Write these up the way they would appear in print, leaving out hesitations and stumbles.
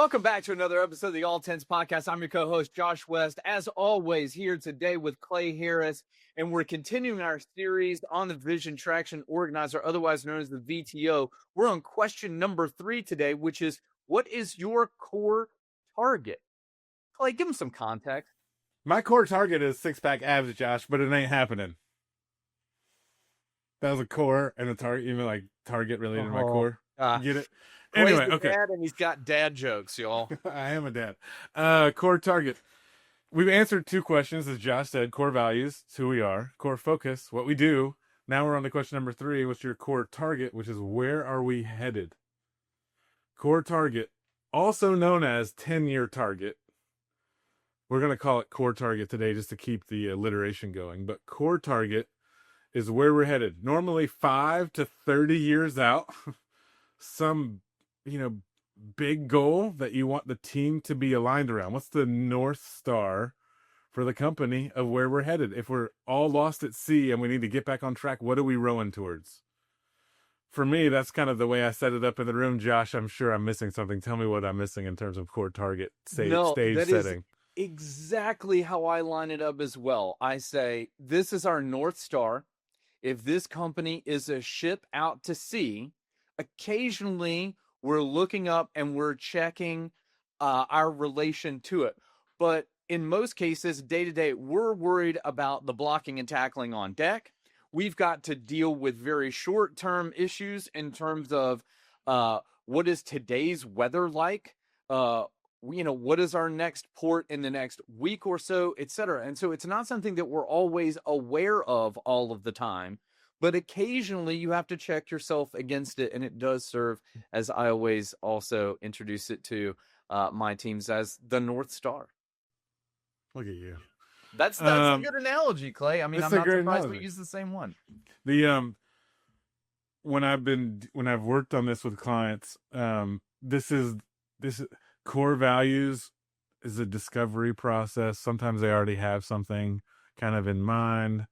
Welcome back to another episode of the All Tens Podcast. I'm your co-host, Josh West. As always, here today with Clay Harris, and we're continuing our series on the Vision Traction Organizer, otherwise known as the VTO. We're on question number 3 today, which is, what is your core target? Clay, give them some context. My core target is six-pack abs, Josh, but it ain't happening. That was a core and a target, even like target related to my core. Get it? Anyway, okay. Dad, and he's got dad jokes, y'all. I am a dad. Core target. We've answered 2 questions, as Josh said. Core values, it's who we are. Core focus, what we do. Now we're on to question number 3, what's your core target, which is where are we headed? Core target, also known as 10-year target. We're going to call it core target today just to keep the alliteration going. But core target is where we're headed. Normally 5 to 30 years out. Some, big goal that you want the team to be aligned around. What's the North Star for the company of where we're headed? If we're all lost at sea and we need to get back on track, what are we rowing towards? For me, that's kind of the way I set it up in the room. Josh, I'm sure I'm missing something. Tell me what I'm missing in terms of core target stage setting. Exactly how I line it up as well. I say, this is our North Star. If this company is a ship out to sea, occasionally we're looking up and we're checking our relation to it. But in most cases, day to day, we're worried about the blocking and tackling on deck. We've got to deal with very short-term issues in terms of what is today's weather like? What is our next port in the next week or so, et cetera. And so it's not something that we're always aware of all of the time, but occasionally you have to check yourself against it. And it does serve, as I always also introduce it to my teams, as the North Star. Look at you. That's a good analogy, Clay. I mean, I'm not surprised we use the same one. When I've worked on this with clients, this is core values is a discovery process. Sometimes they already have something kind of in mind.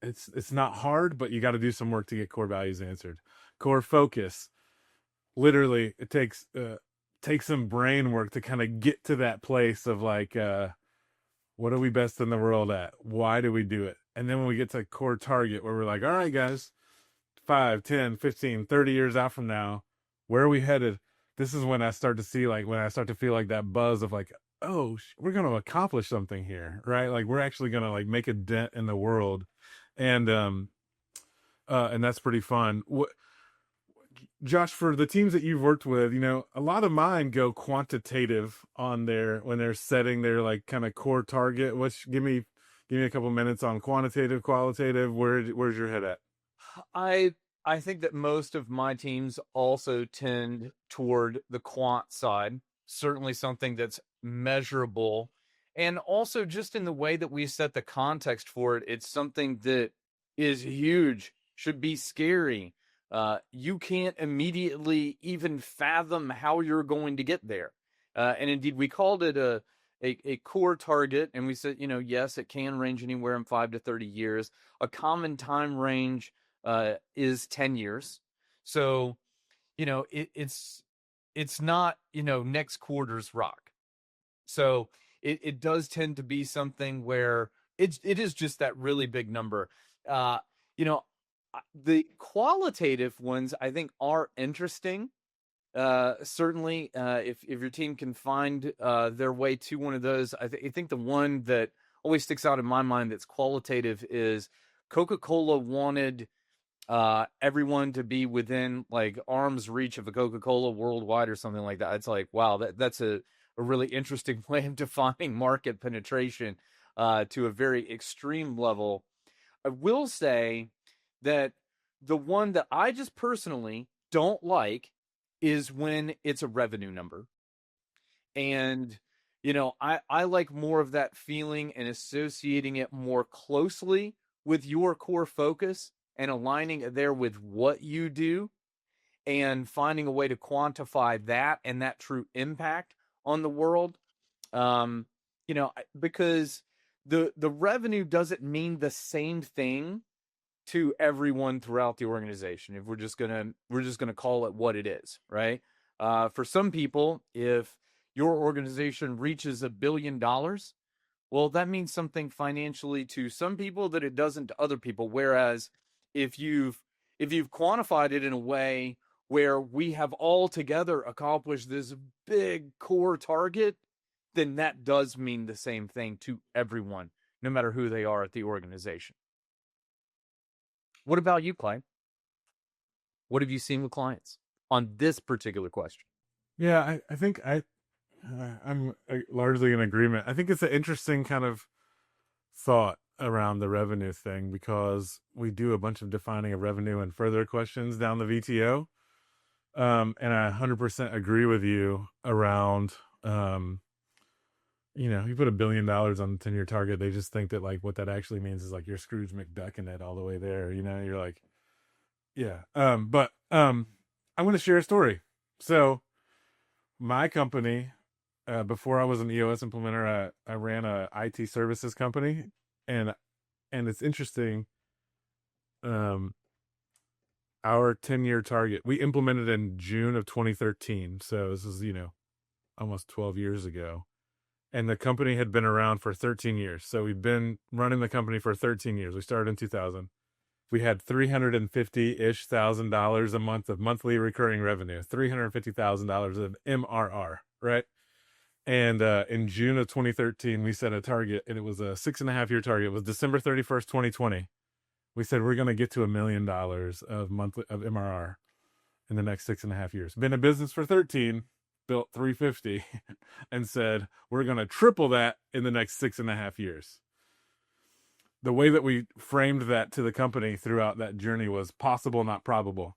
It's not hard, but you got to do some work to get core values answered. Core focus, literally, it takes some brain work to kind of get to that place of like, what are we best in the world at? Why do we do it? And then when we get to core target, where we're like, all right, guys, 5, 10, 15, 30 years out from now, where are we headed? This is when I start to see, like, when I start to feel like that buzz of like, oh, we're going to accomplish something here, right? Like, we're actually going to like make a dent in the world. And that's pretty fun. Josh, for the teams that you've worked with, a lot of mine go quantitative on when they're setting their like kind of core target. Give me a couple minutes on quantitative, qualitative. Where's your head at? I think that most of my teams also tend toward the quant side, certainly something that's measurable. And also just in the way that we set the context for it, it's something that is huge, should be scary. You can't immediately even fathom how you're going to get there. And indeed, we called it a core target. And we said, yes, it can range anywhere in 5 to 30 years. A common time range is 10 years. So, it's not, next quarter's rock. So it does tend to be something where it is just that really big number. The qualitative ones I think are interesting. Certainly, if your team can find their way to one of those, I think the one that always sticks out in my mind that's qualitative is Coca-Cola wanted everyone to be within like arm's reach of a Coca-Cola worldwide or something like that. It's like, wow, that's a really interesting way of defining market penetration to a very extreme level. I will say that the one that I just personally don't like is when it's a revenue number. And, I like more of that feeling and associating it more closely with your core focus and aligning it there with what you do and finding a way to quantify that and that true impact on the world. Because the revenue doesn't mean the same thing to everyone throughout the organization. If we're just gonna call it what it is, right? For some people, if your organization reaches $1 billion, well, that means something financially to some people that it doesn't to other people. Whereas if you've quantified it in a way where we have all together accomplished this big core target, then that does mean the same thing to everyone, no matter who they are at the organization. What about you, Clay? What have you seen with clients on this particular question? Yeah, I think I'm largely in agreement. I think it's an interesting kind of thought around the revenue thing because we do a bunch of defining of revenue and further questions down the VTO. And I 100% agree with you around, you put $1 billion on the 10-year target. They just think that like what that actually means is like you're Scrooge McDucking it all the way there. You're like, yeah. But I'm going to share a story. So my company, before I was an EOS implementer, I ran a IT services company, and it's interesting. Our 10-year target we implemented in June of 2013. So this is almost 12 years ago, and the company had been around for 13 years. So we've been running the company for 13 years. We started in 2000. We had $350,000 a month of monthly recurring revenue, $350,000 of MRR, right? And in June of 2013, we set a target, and it was a 6.5-year target. It was December 31st, 2020. We said we're going to get to $1 million of monthly of MRR in the next 6.5 years. Been in business for 13, built 350, and said we're going to triple that in the next 6.5 years. The way that we framed that to the company throughout that journey was possible, not probable.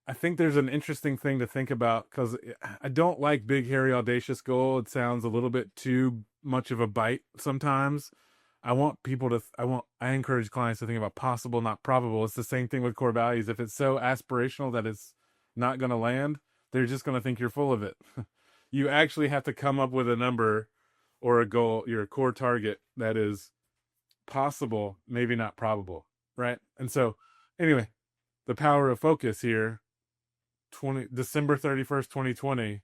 I think there's an interesting thing to think about because I don't like big, hairy, audacious goal. It sounds a little bit too much of a bite sometimes. I encourage clients to think about possible, not probable. It's the same thing with core values. If it's so aspirational that it's not going to land, they're just going to think you're full of it. You actually have to come up with a number or a goal, your core target that is possible, maybe not probable, right? And so, anyway, the power of focus here. December 31st, 2020,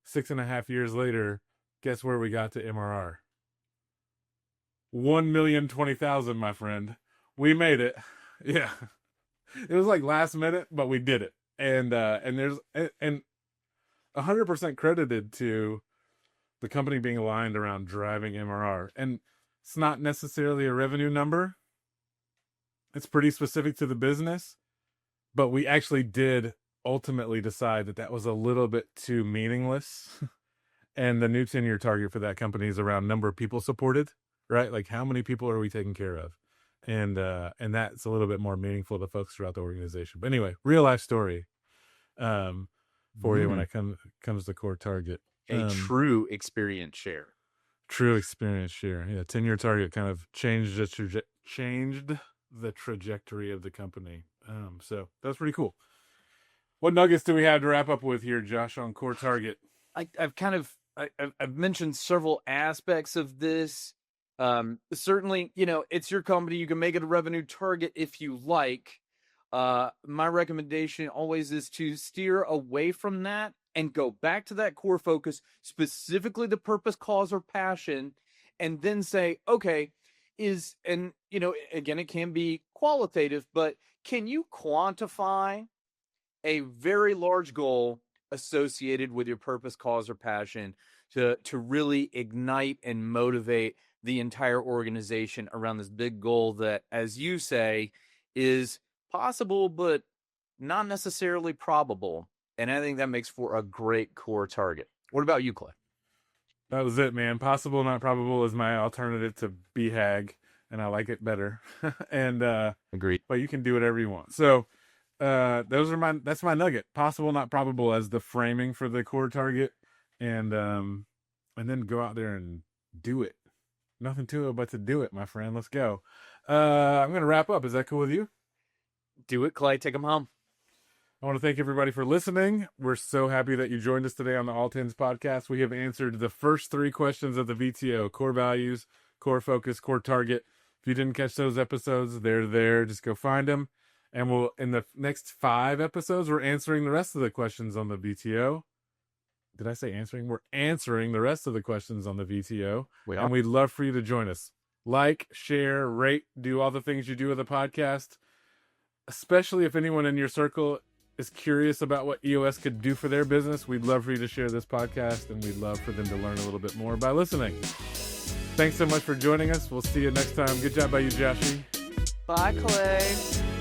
6.5 years later, guess where we got to MRR? 1,020,000, my friend. We made it. Yeah. It was like last minute, but we did it. And there's 100% credited to the company being aligned around driving MRR. And it's not necessarily a revenue number. It's pretty specific to the business, but we actually did ultimately decide that was a little bit too meaningless. And the new 10-year target for that company is around number of people supported, right? Like how many people are we taking care of? And that's a little bit more meaningful to folks throughout the organization. But anyway, real life story for you when it comes to core target. A true experience share. True experience share. Yeah, 10-year target kind of changed the trajectory of the company. So that's pretty cool. What nuggets do we have to wrap up with here, Josh, on core target? I've mentioned several aspects of this. Certainly, it's your company. You can make it a revenue target if you like. My recommendation always is to steer away from that and go back to that core focus, specifically the purpose, cause, or passion, and then say, okay, again, it can be qualitative, but can you quantify a very large goal associated with your purpose, cause, or passion to really ignite and motivate the entire organization around this big goal that, as you say, is possible but not necessarily probable. And I think that makes for a great core target. What about you, Clay? That was it, man. Possible, not probable is my alternative to BHAG, and I like it better. And agreed. But you can do whatever you want. So that's my nugget. Possible, not probable as the framing for the core target, and then go out there and do it. Nothing to it but to do it, my friend. Let's go. I'm gonna wrap up. Is that cool with you? Do it, Clay. Take them home. I want to thank everybody for listening. We're so happy that you joined us today on the All Tens podcast. We have answered the first 3 questions of the VTO: core values, core focus, core target. If you didn't catch those episodes, they're there. Just go find them. And in the next 5 episodes, we're answering the rest of the questions on the VTO. did I say answering? We're answering the rest of the questions on the VTO. We And we'd love for you to join us. Like, share, rate, do all the things you do with the podcast. Especially if anyone in your circle is curious about what EOS could do for their business, we'd love for you to share this podcast, and we'd love for them to learn a little bit more by listening. Thanks so much for joining us. We'll see you next time. Good job by you, Joshy. Bye, Clay.